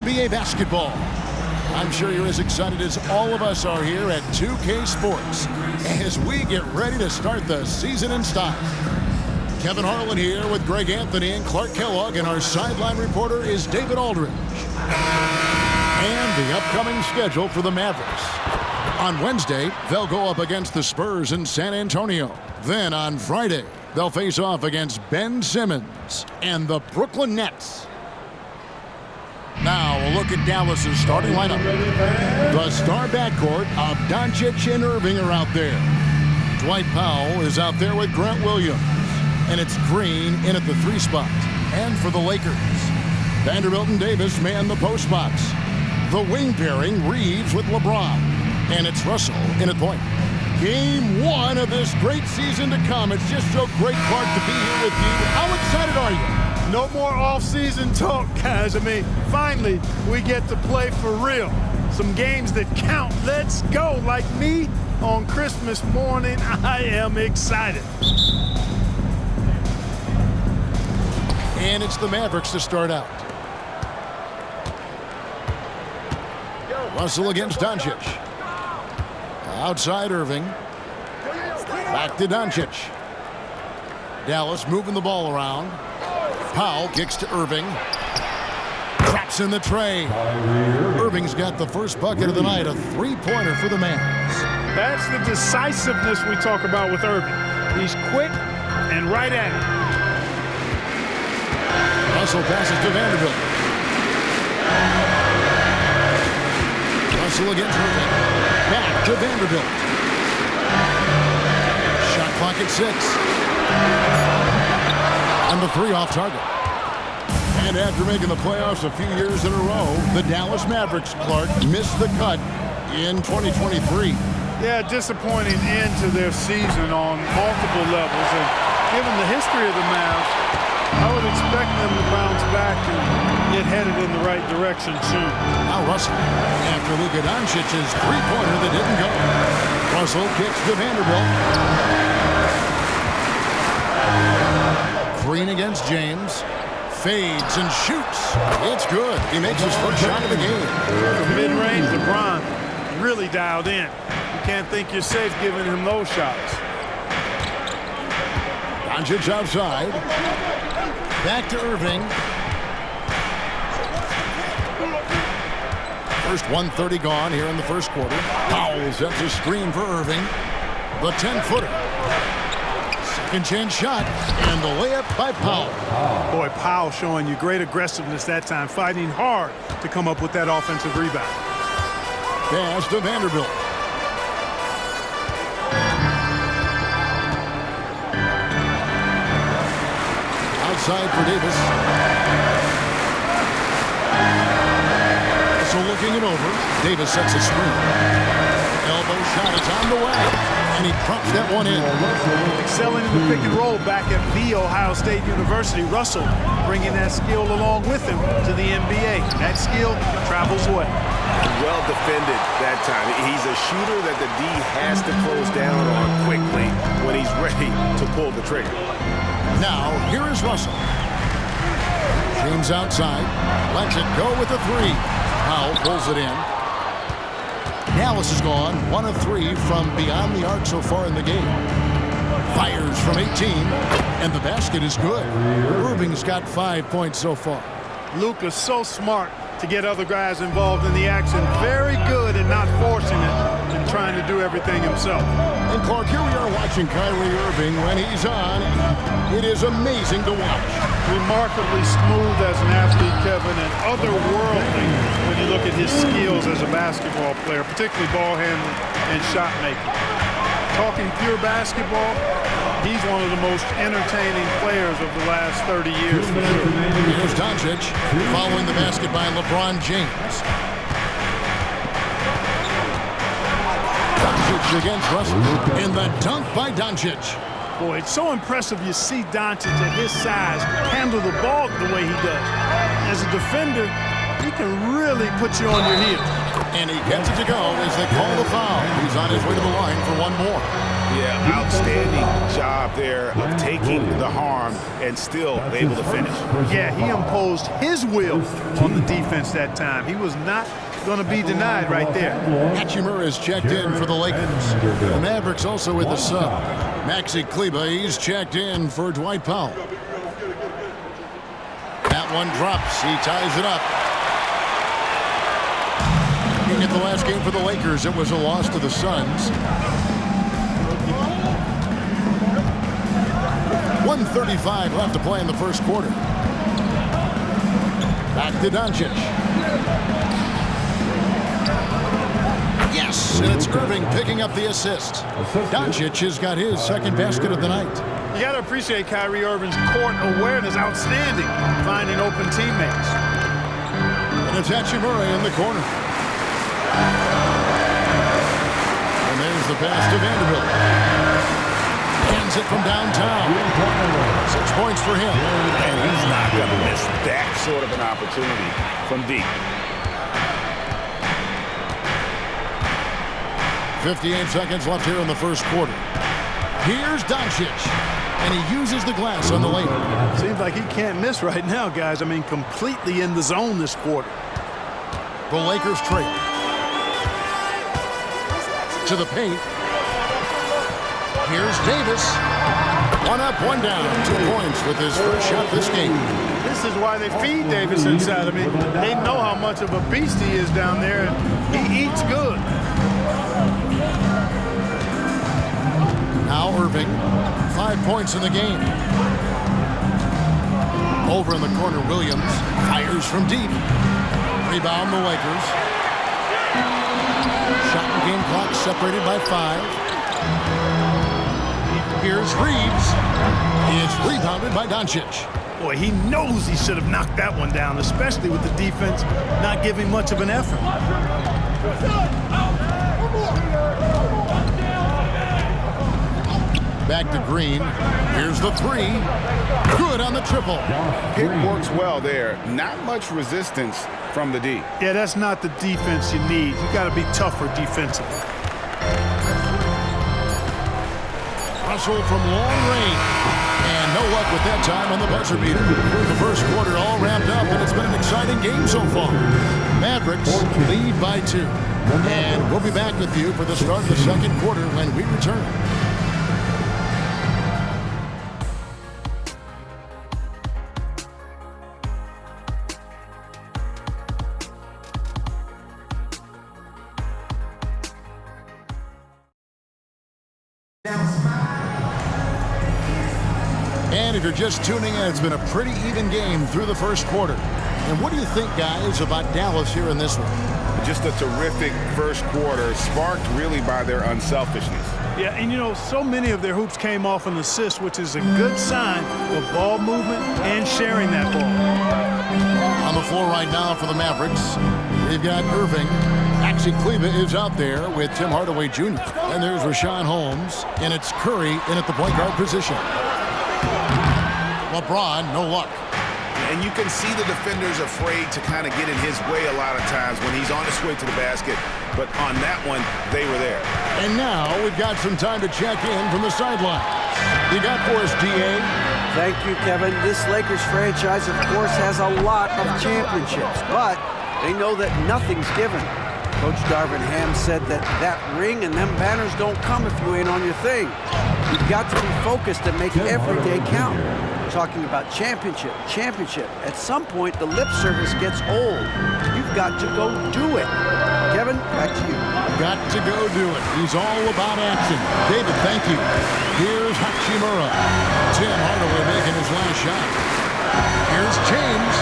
NBA basketball. I'm sure you're as excited as all of us are here at 2K Sports as we get ready to start the season in style. Kevin Harlan here with Greg Anthony and Clark Kellogg, and our sideline reporter is David Aldridge. And the upcoming schedule for the Mavericks. On Wednesday, they'll go up against the Spurs in San Antonio. Then on Friday, they'll face off against Ben Simmons and the Brooklyn Nets. Now, a look at Dallas's starting lineup. The star backcourt of Doncic and Irving are out there. Dwight Powell is out there with Grant Williams. And it's Green in at the 3 spot. And for the Lakers, Vanderbilt and Davis man the post box. The wing pairing, Reeves with LeBron. And it's Russell in at point. Game 1 of this great season to come. It's just so great, Clark, to be here with you. How excited are you? No more off-season talk, guys. I mean, finally, we get to play for real. Some games that count. Let's go. Like me on Christmas morning, I am excited. And it's the Mavericks to start out. Russell against Doncic. Outside Irving. Back to Doncic. Dallas moving the ball around. Powell kicks to Irving. Traps in the tray. Irving's got the first bucket of the night, a three-pointer for the Mavs. That's the decisiveness we talk about with Irving. He's quick and right at it. Russell passes to Vanderbilt. Russell against Irving. Back to Vanderbilt. Shot clock at 6. And the 3 off target. And after making the playoffs a few years in a row, the Dallas Mavericks, Clark, missed the cut in 2023. Yeah, disappointing end to their season on multiple levels. And given the history of the Mavs, I would expect them to bounce back and get headed in the right direction soon. Now Russell, after Luka Doncic's three-pointer that didn't go. Russell kicks to Vanderbilt. Green against James. Fades and shoots. It's good. He makes his first shot of the game. From mid-range, LeBron really dialed in. You can't think you're safe giving him those shots. Doncic outside. Back to Irving. First 1:30 gone here in the first quarter. Powell sets a screen for Irving. The 10-footer. Second chance shot, and the layup by Powell. Boy, Powell showing you great aggressiveness that time, fighting hard to come up with that offensive rebound. Pass to Vanderbilt. Outside for Davis. So looking it over, Davis sets a screen. Elbow shot, it's on the way. And he props that one in. Excelling in the pick and roll back at the Ohio State University. Russell bringing that skill along with him to the NBA. That skill travels well. Well defended that time. He's a shooter that the D has to close down on quickly when he's ready to pull the trigger. Now, here is Russell. James outside. Lets it go with a 3. Powell pulls it in. Dallas has gone 1 of 3 from beyond the arc so far in the game. Fires from 18, and the basket is good. Irving's got 5 points so far. Luka's so smart to get other guys involved in the action. Very good at not forcing it and trying to do everything himself. And Clark, here we are watching Kyrie Irving when he's on. It is amazing to watch. Remarkably smooth as an athlete, Kevin, and otherworldly when you look at his skills as a basketball player, particularly ball handling and shot making. Talking pure basketball, he's one of the most entertaining players of the last 30 years. For sure. Here's Doncic following the basket by LeBron James. Doncic against Russell, and the dunk by Doncic. Boy, it's so impressive you see Doncic at his size handle the ball the way he does. As a defender, he can really put you on your heels. And he gets it to go as they call the foul. He's on his way to the line for one more. Yeah, outstanding job there of taking the harm and still able to finish. Yeah, he imposed his will on the defense that time. He was not going to be denied right there. Hachimura is checked in for the Lakers. The Mavericks also with the sub. Maxi Kleber, he's checked in for Dwight Powell. That one drops. He ties it up. Looking at the last game for the Lakers, it was a loss to the Suns. 1:35 left to play in the first quarter. Back to Doncic. Yes, and it's Irving picking up the assist. Doncic has got his second basket of the night. You got to appreciate Kyrie Irving's court awareness, outstanding, finding open teammates. And it's Hachimura in the corner. And there's the pass to Vanderbilt. Hands it from downtown. 6 points for him. And he's not going to miss that sort of an opportunity from deep. 58 seconds left here in the first quarter. Here's Doncic, and he uses the glass on the layup. Seems like he can't miss right now, guys. I mean, completely in the zone this quarter. The Lakers trade. To the paint. Here's Davis. One up, one down. 2 points with his first shot this game. This is why they feed Davis inside. I mean, they know how much of a beast he is down there, and he eats good. Now Irving, 5 points in the game. Over in the corner, Williams fires from deep. Rebound the Lakers. Shot and game clock separated by 5. Here's Reeves. It's rebounded by Doncic. Boy, he knows he should have knocked that one down, especially with the defense not giving much of an effort. Back to Green. Here's the 3. Good on the triple. Pick works well there. Not much resistance from the D. Yeah, that's not the defense you need. You got to be tougher defensively. Russell from long range. And no luck with that time on the buzzer beater. The first quarter all wrapped up, and it's been an exciting game so far. Mavericks lead by 2. And we'll be back with you for the start of the second quarter when we return. And if you're just tuning in, it's been a pretty even game through the first quarter. And what do you think, guys, about Dallas here in this one? Just a terrific first quarter, sparked really by their unselfishness. Yeah, and you know, so many of their hoops came off an assist, which is a good sign of ball movement and sharing that ball. On the floor right now for the Mavericks, they've got Irving. Maxi Kleber is out there with Tim Hardaway Jr. And there's Rashawn Holmes, and it's Curry in at the point guard position. LeBron, no luck. And you can see the defenders afraid to kind of get in his way a lot of times when he's on his way to the basket. But on that one, they were there. And now we've got some time to check in from the sideline. You got for us, D.A.? Thank you, Kevin. This Lakers franchise, of course, has a lot of championships, but they know that nothing's given. Coach Darvin Ham said that ring and them banners don't come if you ain't on your thing. You've got to be focused and make every day count. Talking about championship. At some point, the lip service gets old. You've got to go do it. Kevin, back to you. Got to go do it. He's all about action. David, thank you. Here's Hachimura. Tim Hardaway making his last shot. Here's James.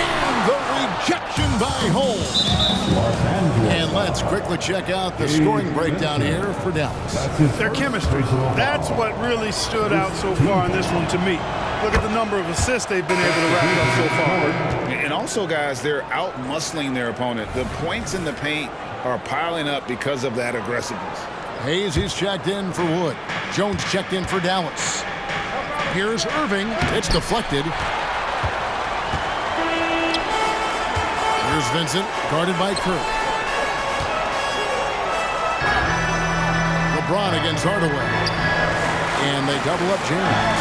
And the rejection by Holmes. And let's quickly check out the scoring breakdown here for Dallas. Their chemistry. That's what really stood out so far in this one to me. Look at the number of assists they've been able to rack up so far. And also, guys, they're out-muscling their opponent. The points in the paint are piling up because of that aggressiveness. Hayes, he's checked in for Wood. Jones checked in for Dallas. Here's Irving. It's deflected. Here's Vincent, guarded by Kirk. LeBron against Hardaway. And they double up James.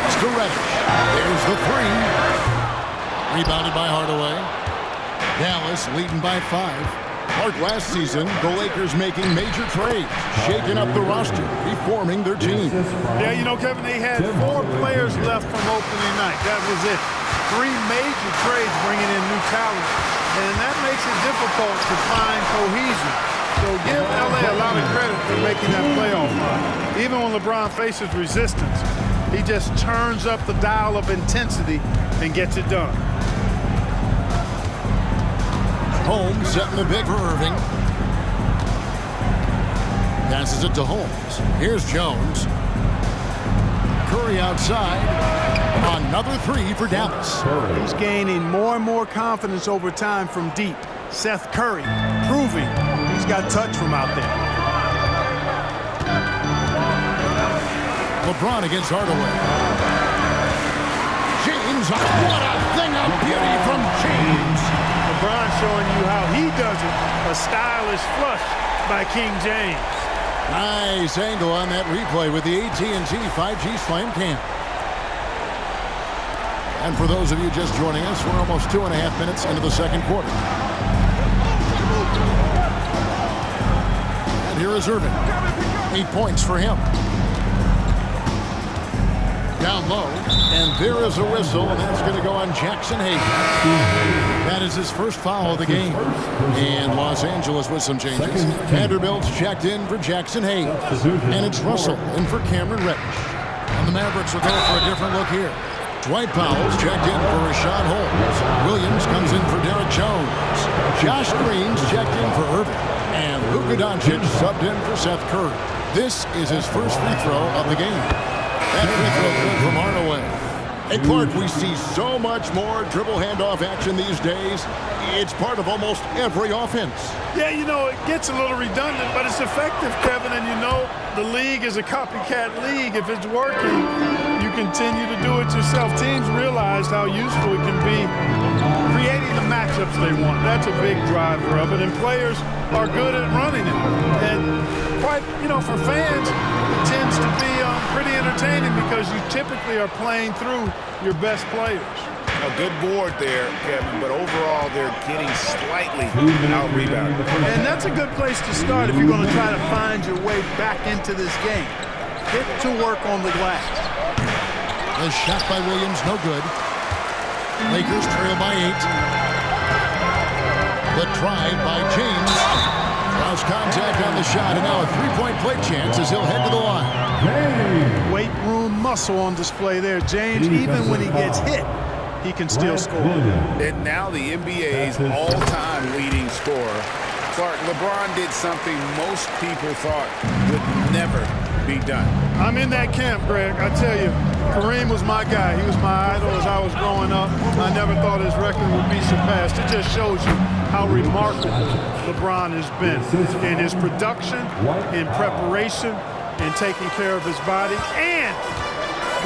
It's to Reddish. There's the three. Rebounded by Hardaway. Dallas leading by 5. Mark, last season, the Lakers making major trades, shaking up the roster, reforming their team. Yeah, you know, Kevin, they had 4 players left from opening night. That was it. 3 major trades bringing in new talent, and that makes it difficult to find cohesion. So give LA a lot of credit for making that playoff run. Even when LeBron faces resistance, he just turns up the dial of intensity and gets it done. Holmes setting the big for Irving. Passes it to Holmes. Here's Jones. Curry outside. Another 3 for Dallas. He's gaining more and more confidence over time from deep. Seth Curry proving he's got touch from out there. LeBron against Hardaway. James, what a thing of beauty from James. LeBron showing you how he does it. A stylish flush by King James. Nice angle on that replay with the AT&T 5G Slam Cam. And for those of you just joining us, we're almost 2.5 minutes into the second quarter. And here is Irving. 8 points for him. Down low, and there is a whistle, and that's going to go on Jackson Hayes. That is his first foul of the game. And Los Angeles with some changes. Vanderbilt's checked in for Jackson Hayes. And it's Russell in for Cameron Reddish. And the Mavericks will go for a different look here. Dwight Powell's checked in for Rashad Holmes. Williams comes in for Derek Jones. Josh Green's checked in for Irving. And Luka Doncic subbed in for Seth Curry. This is his first free throw of the game. That free throw good from Hardaway. Hey, Clark, we see so much more dribble handoff action these days. It's part of almost every offense. Yeah, you know, it gets a little redundant, but it's effective, Kevin. And you know, the league is a copycat league. If it's working, you continue to do it yourself. Teams realize how useful it can be creating the matchups they want. That's a big driver of it. And players are good at running it. And quite, you know, for fans, it tends to be pretty entertaining because you typically are playing through your best players. A good board there, Kevin, but overall they're getting slightly out-rebounded. And that's a good place to start if you're going to try to find your way back into this game. Get to work on the glass. The shot by Williams, no good. Lakers trail by 8. The drive by James. Cross contact on the shot, and now a three-point play chance as he'll head to the line. Weight room muscle on display there. James, even when he gets hit, he can still score. And now the NBA's all-time leading scorer. Clark, LeBron did something most people thought would never be done. I'm in that camp, Greg. I tell you, Kareem was my guy. He was my idol as I was growing up. I never thought his record would be surpassed. It just shows you how remarkable LeBron has been in his production, in preparation, in taking care of his body, and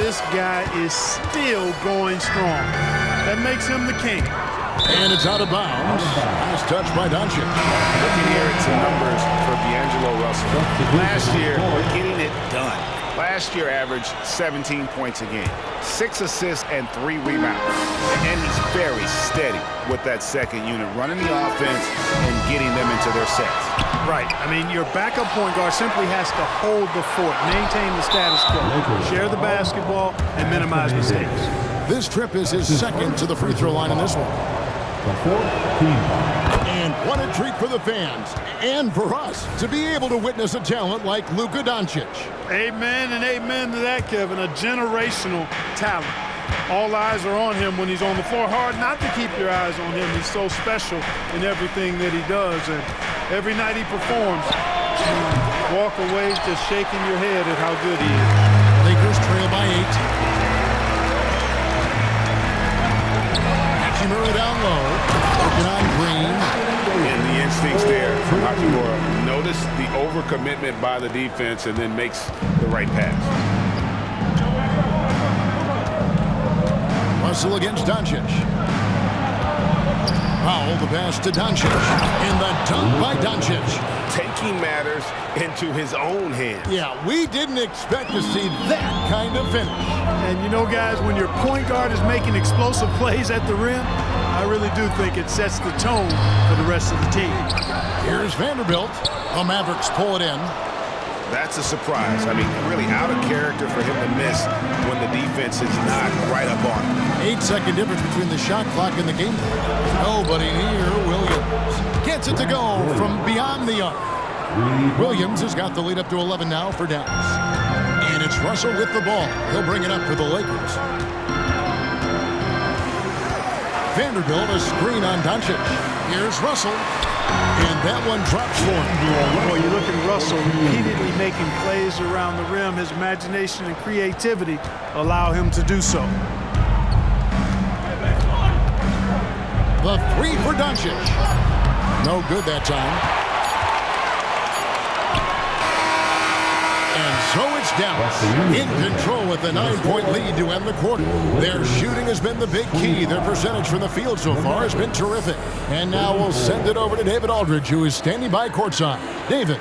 this guy is still going strong. That makes him the king. And it's out of bounds. Nice touch by Doncic. Looking here at some numbers for D'Angelo Russell. Last year, getting it done. Last year averaged 17 points a game, 6 assists and 3 rebounds. And he's very steady with that second unit, running the offense and getting them into their sets. Right. I mean, your backup point guard simply has to hold the fort, maintain the status quo, share the basketball, and minimize mistakes. This trip is his second to the free throw line in this one. And what a treat for the fans and for us to be able to witness a talent like Luka Doncic. Amen and amen to that, Kevin. A generational talent. All eyes are on him when he's on the floor. Hard not to keep your eyes on him. He's so special in everything that he does. And every night he performs, you walk away just shaking your head at how good he is. Lakers trail by 8. Hachimura down low. Working on Green. And the instincts there from Hachimura. Notice the overcommitment by the defense and then makes the right pass. Russell against Doncic. Powell the pass to Doncic. And the dunk by Doncic. taking matters into his own hands. Yeah, we didn't expect to see that kind of finish. And you know, guys, when your point guard is making explosive plays at the rim, I really do think it sets the tone for the rest of the team. Here's Vanderbilt. The Mavericks pull it in. That's a surprise. I mean, really out of character for him to miss when the defense is not right up on him. 8-second difference between the shot clock and the game. Nobody near Williams. Gets it to go from beyond the arc. Williams has got the lead up to 11 now for Dallas. And it's Russell with the ball. He'll bring it up for the Lakers. Vanderbilt, a screen on Doncic. Here's Russell. And that one drops for him. Boy, you look at Russell repeatedly making plays around the rim. His imagination and creativity allow him to do so. The three for Doncic. No good that time. And so it's Dallas in control with a 9-point lead to end the quarter. Their shooting has been the big key. Their percentage from the field so far has been terrific. And now we'll send it over to David Aldridge, who is standing by courtside. David.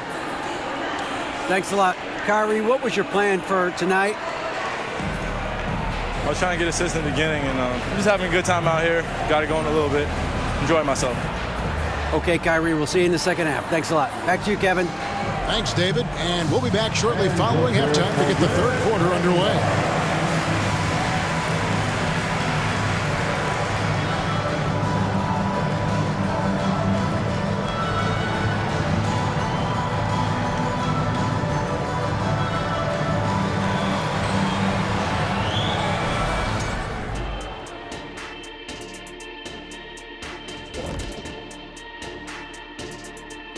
Thanks a lot. Kyrie, what was your plan for tonight? I was trying to get assists in the beginning, and I'm just having a good time out here. Got it going a little bit. Enjoying myself. Okay, Kyrie, we'll see you in the second half. Thanks a lot. Back to you, Kevin. Thanks, David. And we'll be back shortly following halftime to get the third quarter underway.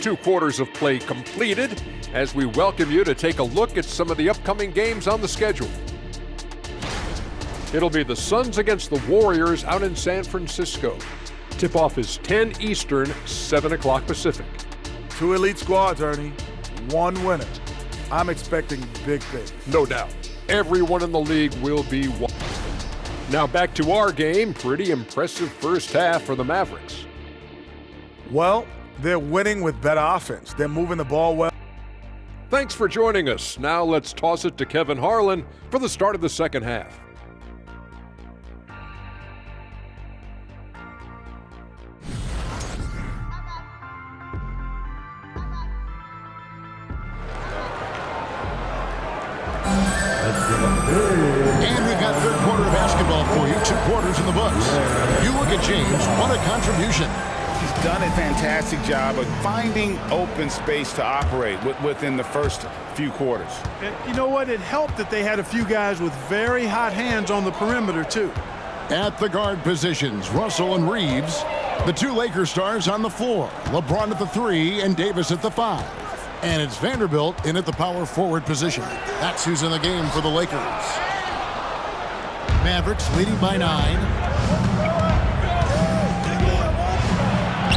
2 quarters of play completed as we welcome you to take a look at some of the upcoming games on the schedule. It'll be the Suns against the Warriors out in San Francisco. Tip-off is 10 Eastern, 7 o'clock Pacific. 2 elite squads, Ernie. 1 winner. I'm expecting big things. No doubt. Everyone in the league will be watching. Now back to our game. Pretty impressive first half for the Mavericks. Well, they're winning with better offense. They're moving the ball well. Thanks for joining us. Now let's toss it to Kevin Harlan for the start of the second half. And we've got third quarter of basketball for you. 2 quarters in the books. You look at James. What a contribution. He's done a fantastic job of finding open space to operate within the first few quarters. You know what? It helped that they had a few guys with very hot hands on the perimeter, too. At the guard positions, Russell and Reeves. The 2 Lakers stars on the floor. LeBron at the 3 and Davis at the 5. And it's Vanderbilt in at the power forward position. That's who's in the game for the Lakers. Mavericks leading by 9.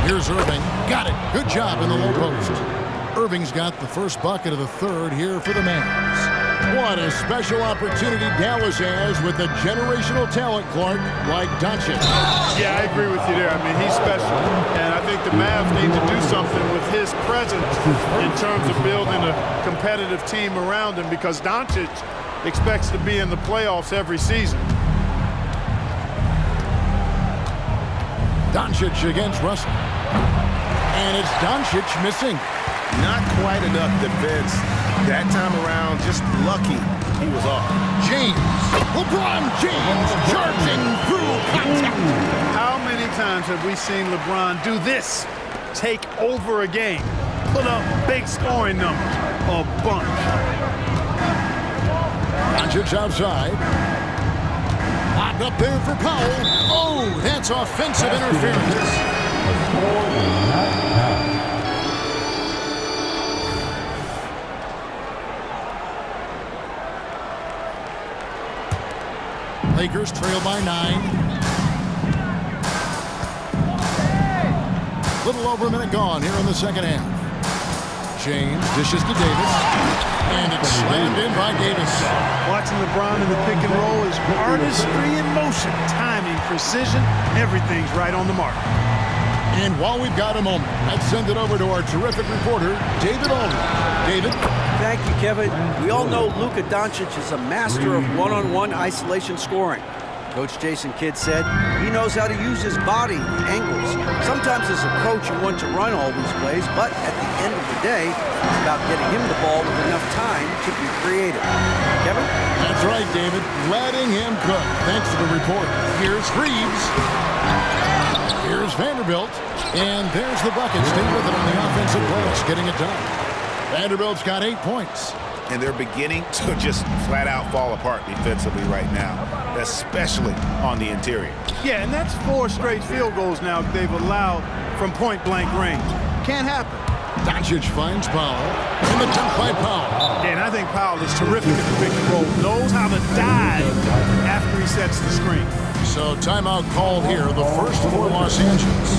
Here's Irving. Got it. Good job in the low post. Irving's got the first bucket of the third here for the Mavs. What a special opportunity Dallas has with a generational talent, Clark, like Doncic. Yeah, I agree with you there. I mean, he's special. And I think the Mavs need to do something with his presence in terms of building a competitive team around him, because Doncic expects to be in the playoffs every season. Doncic against Russell. And it's Doncic missing. Not quite enough defense that time around. Just lucky he was off. James. LeBron James charging through contact. How many times have we seen LeBron do this? Take over a game. Put up big scoring numbers. A bunch. Doncic outside. Locked up there for Powell. Oh, that's offensive interference. Lakers trail by 9. Little over a minute gone here in the second half. James dishes to Davis. And it's slammed in by Davis. Watching LeBron in the pick and roll is artistry in motion. Timing, precision, everything's right on the mark. And while we've got a moment, let's send it over to our terrific reporter, David Aldridge. David? Thank you, Kevin. We all know Luka Doncic is a master of one-on-one isolation scoring. Coach Jason Kidd said he knows how to use his body, angles. Sometimes as a coach you want to run all these plays, but at the end of the day, it's about getting him the ball with enough time to be creative. Kevin? That's right, David. Letting him cook. Thanks to the report. Here's Reeves. Here's Vanderbilt. And there's the bucket. Stay with it on the offensive glass, getting it done. Vanderbilt's got 8 points. And they're beginning to just flat out fall apart defensively right now, especially on the interior. Yeah, and that's 4 straight field goals now they've allowed from point-blank range. Can't happen. Doncic finds Powell. And the dunk by Powell. Yeah, and I think Powell is terrific at the pick and roll. Knows how to dive after he sets the screen. So timeout called here, the first for Los Angeles.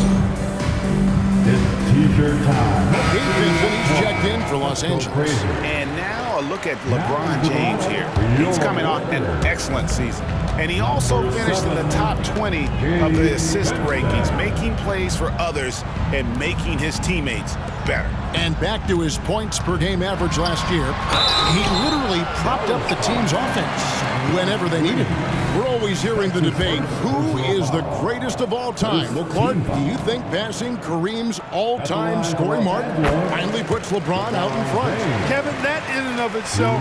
T-shirt time. Gabe Vincent, he's checked in for Los Angeles. And now a look at LeBron James here. He's coming off an excellent season. And he also finished in the top 20 of the assist rankings, making plays for others and making his teammates better. And back to his points per game average last year, he literally propped up the team's offense whenever they needed him. We're always hearing the debate, who is the greatest of all time? Well, Clark, do you think passing Kareem's all-time scoring mark finally puts LeBron out in front? Kevin, that in and of itself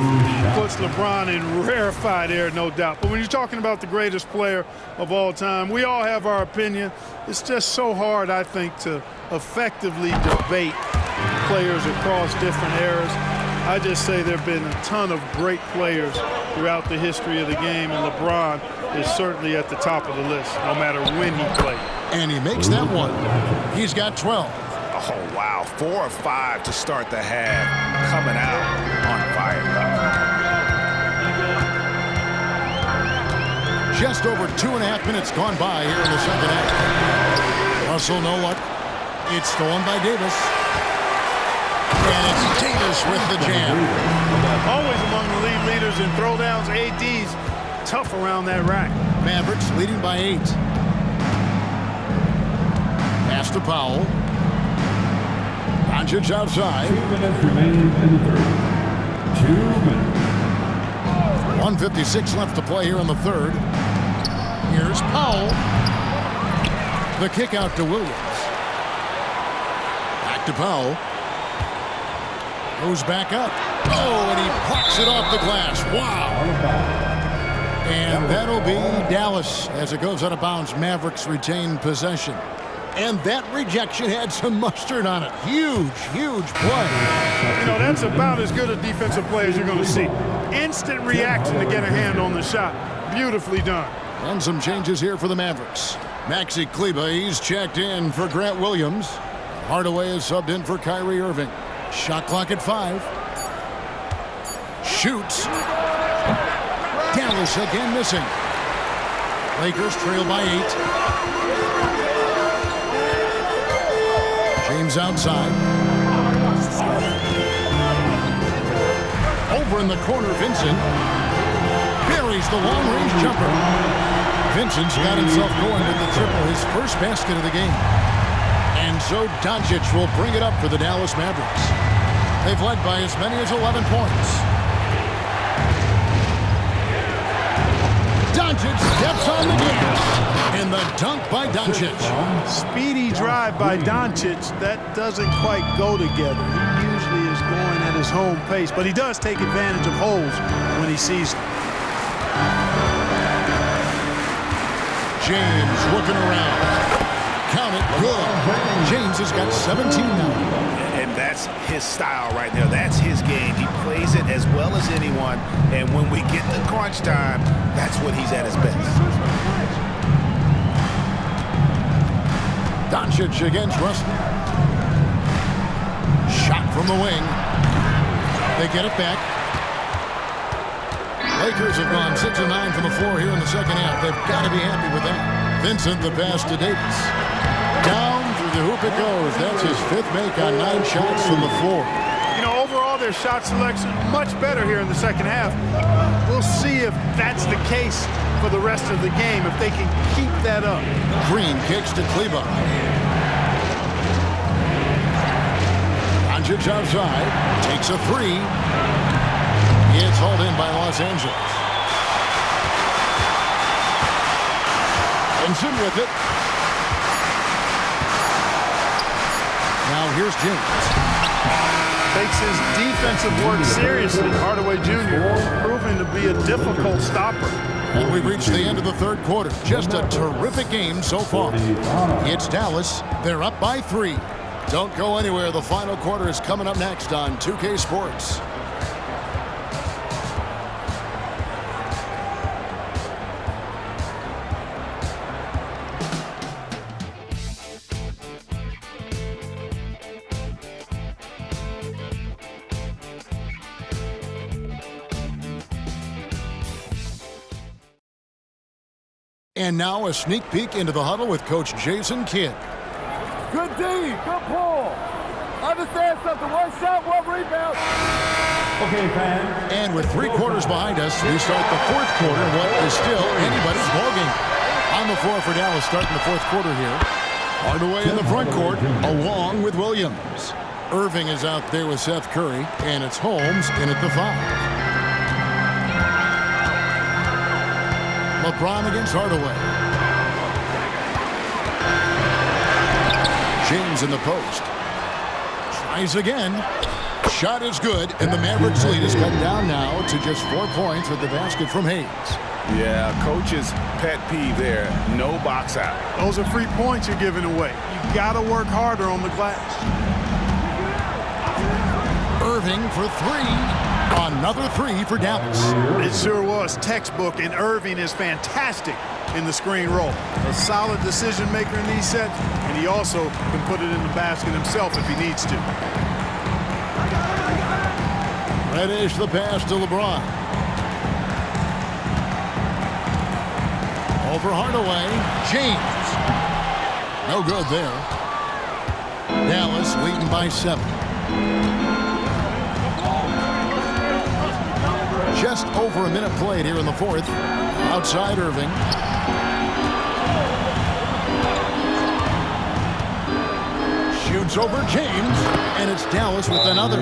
puts LeBron in rarefied air, no doubt. But when you're talking about the greatest player of all time, we all have our opinion. It's just so hard, I think, to effectively debate players across different eras. I just say there have been a ton of great players throughout the history of the game, and LeBron is certainly at the top of the list, no matter when he played. And he makes that one. He's got 12. Oh, wow. 4 of 5 to start the half. Coming out on fire. Just over 2.5 minutes gone by here in the second half. Russell, no luck. It's stolen by Davis. And it's Davis with the jam. Always among the league leaders in throwdowns. AD's tough around that rack. Mavericks leading by 8. Pass to Powell. Doncic outside. 2 minutes remaining in the third. 2 minutes. 1:56 left to play here in the third. Here's Powell. The kick out to Williams. Back to Powell. Goes back up. Oh, and he plucks it off the glass. Wow. And that'll be Dallas as it goes out of bounds. Mavericks retain possession. And that rejection had some mustard on it. Huge, huge play. You know, that's about as good a defensive play as you're going to see. Instant reaction to get a hand on the shot. Beautifully done. And some changes here for the Mavericks. Maxi Kleba, he's checked in for Grant Williams. Hardaway is subbed in for Kyrie Irving. Shot clock at 5. Shoots. Dallas again missing. Lakers trail by 8. James outside. Over in the corner, Vincent buries the long-range jumper. Vincent's got himself going with the triple, his first basket of the game. And so Doncic will bring it up for the Dallas Mavericks. They've led by as many as 11 points. Doncic steps on the gas. And the dunk by Doncic. Speedy drive by Doncic. That doesn't quite go together. He usually is going at his home pace, but he does take advantage of holes when he sees them. James looking around. Count it, good. James has got 17 now. And that's his style right there. That's his game. He plays it as well as anyone. And when we get to crunch time, that's when he's at his best. Doncic against Russell. Shot from the wing. They get it back. Lakers have gone 6 of 9 from the floor here in the second half. They've got to be happy with that. Vincent, the pass to Davis. Down through the hoop it goes. That's his 5th make on 9 shots from the floor. You know, overall, their shot selection much better here in the second half. We'll see if that's the case for the rest of the game, if they can keep that up. Green kicks to Kleba. Doncic outside. Takes a three. It's hauled in by Los Angeles. Benson with it. Now here's James. Takes his defensive work seriously. Hardaway Jr. proving to be a difficult stopper. And we've reached the end of the third quarter. Just a terrific game so far. It's Dallas. They're up by 3. Don't go anywhere. The final quarter is coming up next on 2K Sports. And now a sneak peek into the huddle with Coach Jason Kidd. Good D, good pull. Understand something, one shot, one rebound. Okay, fans. And with 3 quarters behind us, we start the fourth quarter in what is still anybody's ballgame. On the floor for Dallas starting the fourth quarter here. Hardaway in the front court along with Williams. Irving is out there with Seth Curry, and it's Holmes in at the 5. LeBron against Hardaway. James in the post. Tries again. Shot is good, and the Mavericks lead is cut down now to just 4 points with the basket from Hayes. Yeah, coach's pet peeve there. No box out. Those are free points you're giving away. You got to work harder on the glass. Irving for 3. Another 3 for Dallas. It sure was textbook, and Irving is fantastic in the screen roll. A solid decision maker in these sets, and he also can put it in the basket himself if he needs to. Reddish the pass to LeBron. Over Hardaway. James. No good there. Dallas leading by 7. Just over a minute played here in the fourth. Outside Irving. Shoots over James, and it's Dallas with another.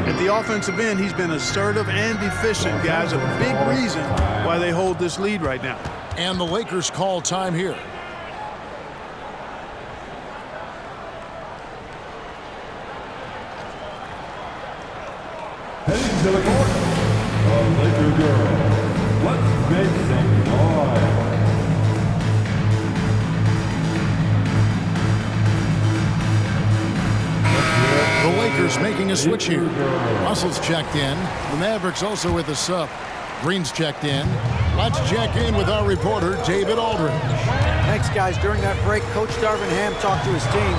At the offensive end, he's been assertive and efficient, guys. A big reason why they hold this lead right now. And the Lakers call time here. Heading to the court, the Laker girls. Let's make some noise. The Lakers making a switch here. Russell's checked in. The Mavericks also with a sub. Green's checked in. Let's check in with our reporter, David Aldridge. Thanks, guys. During that break, Coach Darvin Ham talked to his team.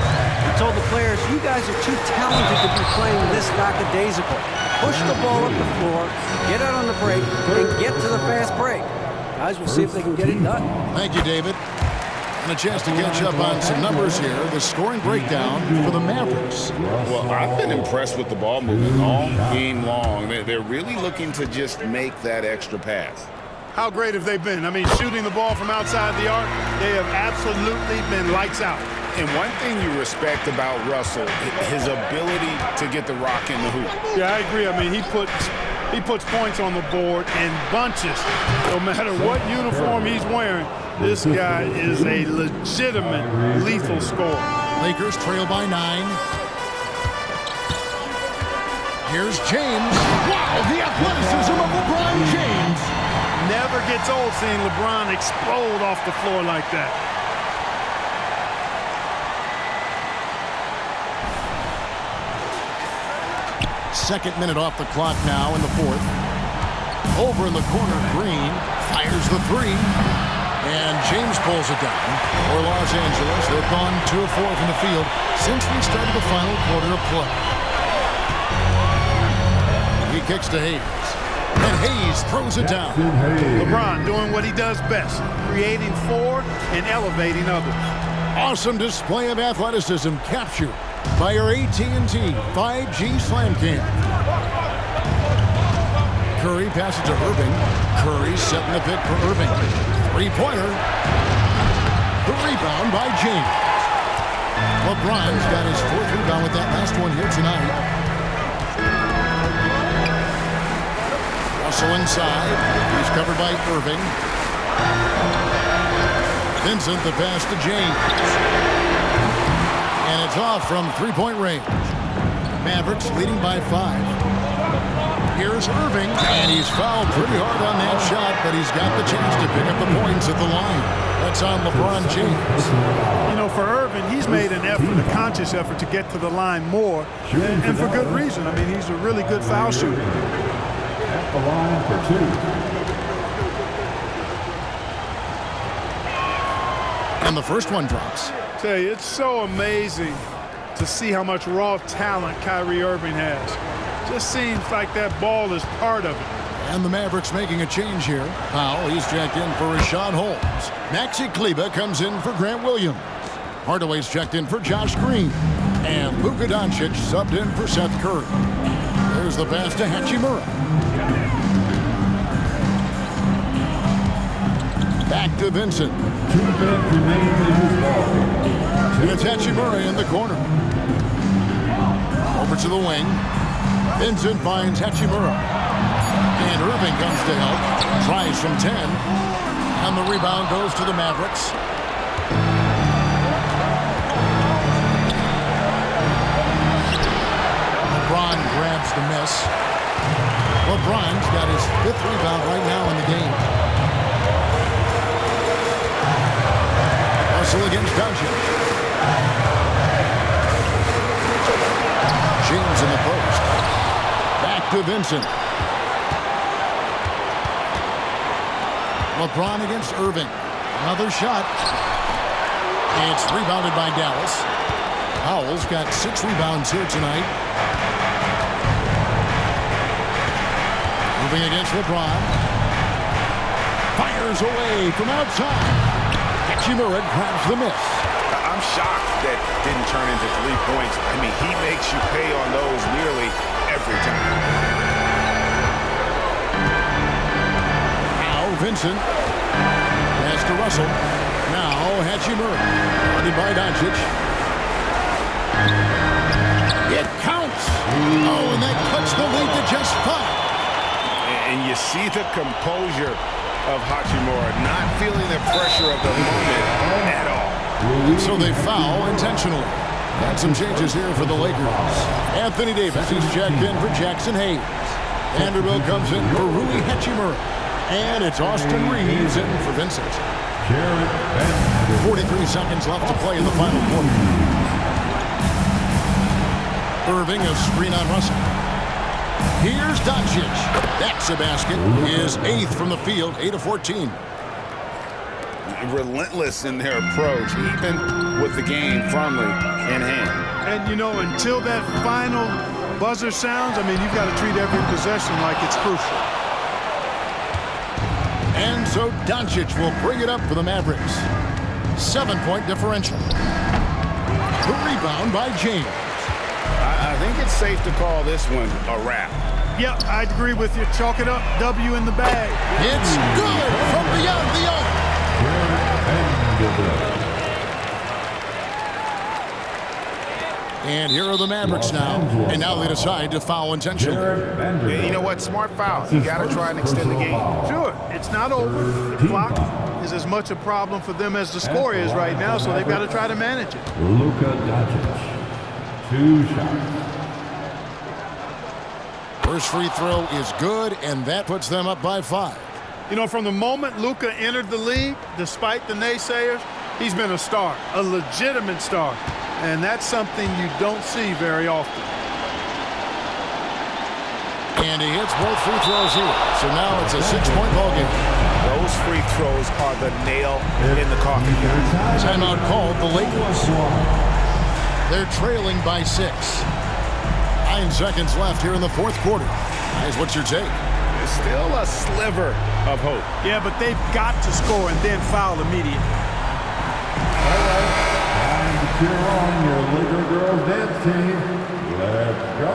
He told the players, you guys are too talented to be playing this lackadaisical. Push the ball up the floor, get out on the break, and get to the fast break. Guys, we'll see if they can get it done. Thank you, David. And a chance to catch up on some numbers here. The scoring breakdown for the Mavericks. Well, I've been impressed with the ball movement all game long. They're really looking to just make that extra pass. How great have they been? I mean, shooting the ball from outside the arc, they have absolutely been lights out. And one thing you respect about Russell, his ability to get the rock in the hoop. Yeah, I agree. I mean, he puts points on the board in bunches. No matter what uniform he's wearing, this guy is a legitimate lethal scorer. Lakers trail by 9. Here's James. Wow, the athleticism of LeBron James. Never gets old seeing LeBron explode off the floor like that. Second minute off the clock now in the fourth. Over in the corner, Green fires the 3. And James pulls it down for Los Angeles. They've gone 2 of 4 from the field since we started the final quarter of play. He kicks to Hayes. And Hayes throws it down. LeBron doing what he does best, creating for and elevating others. Awesome display of athleticism captured by our AT&T 5G Slam Cam. Curry passes to Irving. Curry setting the pick for Irving. 3-pointer. The rebound by James. LeBron's got his 4th rebound with that last one here tonight. Russell inside. He's covered by Irving. Vincent the pass to James. And it's off from three-point range. Mavericks leading by 5. Here's Irving, and he's fouled pretty hard on that shot, but he's got the chance to pick up the points at the line. That's on LeBron James. You know, for Irving, he's made an effort, a conscious effort to get to the line more, and for good reason. I mean, he's a really good foul shooter. At the line for 2. And the first one drops. I tell you, it's so amazing to see how much raw talent Kyrie Irving has. Just seems like that ball is part of it. And the Mavericks making a change here. Powell, he's jacked in for Rashawn Holmes. Maxi Kleber comes in for Grant Williams. Hardaway's checked in for Josh Green. And Luka Doncic subbed in for Seth Curry. There's the pass to Hachimura. Back to Vincent. 2 minutes remain in this ball. And it's Hachimura in the corner. Over to the wing. Vincent finds Hachimura. And Irving comes to help. Tries from 10. And the rebound goes to the Mavericks. LeBron grabs the miss. LeBron's got his 5th rebound right now in the game. Russell against Doncic. James in the post. Back to Vincent. LeBron against Irving. Another shot. It's rebounded by Dallas. Powell's got 6 rebounds here tonight. Moving against LeBron. Fires away from outside. Hachimura grabs the miss. I'm shocked that didn't turn into 3 points. I mean, he makes you pay on those nearly every time. Now Vincent. Pass to Russell. Now Hachimura. Guarded by Doncic. It counts. Oh, and that cuts the lead to just 5. And you see the composure of Hachimura, not feeling the pressure of the moment at all. So they foul intentionally. And some changes here for the Lakers. Anthony Davis is checked in for Jackson Hayes. Vanderbilt comes in for Rui Hachimura. And it's Austin Reeves in for Vincent. 43 seconds left to play in the final quarter. Irving, a screen on Russell. Here's Doncic. That's a basket. His 8th from the field, 8 of 14. Relentless in their approach, even with the game firmly in hand. And, you know, until that final buzzer sounds, I mean, you've got to treat every possession like it's crucial. And so Doncic will bring it up for the Mavericks. 7-point differential. The rebound by James. I think it's safe to call this one a wrap. Yep, I'd agree with you. Chalk it up. W in the bag. It's good from beyond the arc. And here are the Mavericks now. And now they decide to foul intentionally. Yeah, you know what? Smart foul. You got to try and extend the game. Sure, it's not over. The clock is as much a problem for them as the score is right now, so they've got to try to manage it. Luka Doncic. 2 shots. First free throw is good, and that puts them up by 5. You know, from the moment Luka entered the league, despite the naysayers, he's been a star, a legitimate star. And that's something you don't see very often. And he hits both free throws here. So now it's a 6-point ball game. Those free throws are the nail in the coffin. Timeout called the Lakers. They're trailing by 6. 9 seconds left here in the 4th quarter. Guys, what's your take? There's still a sliver of hope. Yeah, but they've got to score and then foul immediately. All right, time to cheer on your Laker girls dance team. Let's go.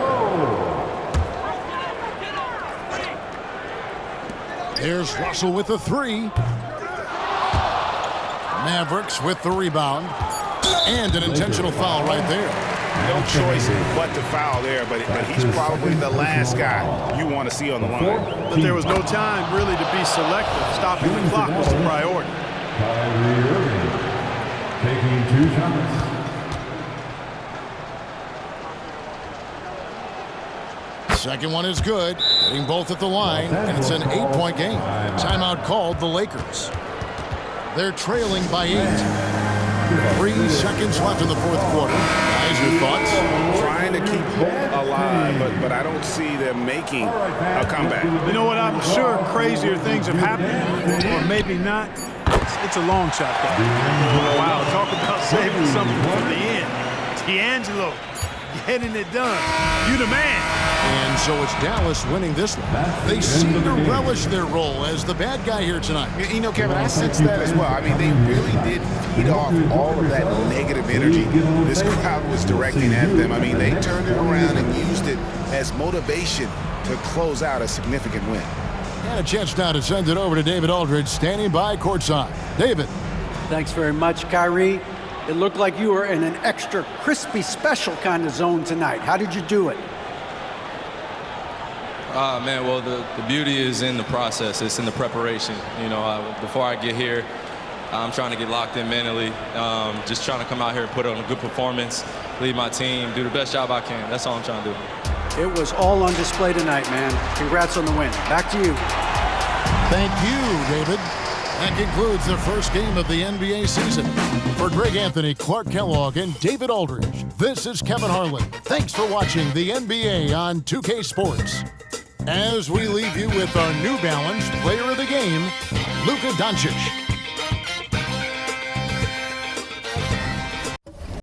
Here's Russell with the 3. Mavericks with the rebound. And an intentional foul right there. No choice but to foul there, but he's probably the last guy you want to see on the line. But there was no time really to be selective. Stopping the clock was the priority. Kyrie Irving taking 2 shots. Second one is good, hitting both at the line, and it's an 8-point game. Timeout called the Lakers. They're trailing by 8. 3 seconds left in the fourth quarter. Guys, your thoughts? Trying to keep hope alive, but I don't see them making a comeback. You know what? I'm sure crazier things have happened, or maybe not. It's a long shot, though. Wow, talk about saving something from the end. D'Angelo getting it done. You the man. And so it's Dallas winning this one. They seem to relish their role as the bad guy here tonight. You know, Kevin, I sense that as well. I mean, they really did feed off all of that negative energy this crowd was directing at them. I mean, they turned it around and used it as motivation to close out a significant win. And a chance now to send it over to David Aldridge, standing by courtside. David. Thanks very much, Kyrie. It looked like you were in an extra crispy special kind of zone tonight. How did you do it? Man, well, the beauty is in the process. It's in the preparation. You know, before I get here, I'm trying to get locked in mentally. Just trying to come out here and put on a good performance, lead my team, do the best job I can. That's all I'm trying to do. It was all on display tonight, man. Congrats on the win. Back to you. Thank you, David. That concludes the first game of the NBA season. For Greg Anthony, Clark Kellogg, and David Aldridge, this is Kevin Harlan. Thanks for watching the NBA on 2K Sports. As we leave you with our New Balance Player of the Game, Luka Doncic.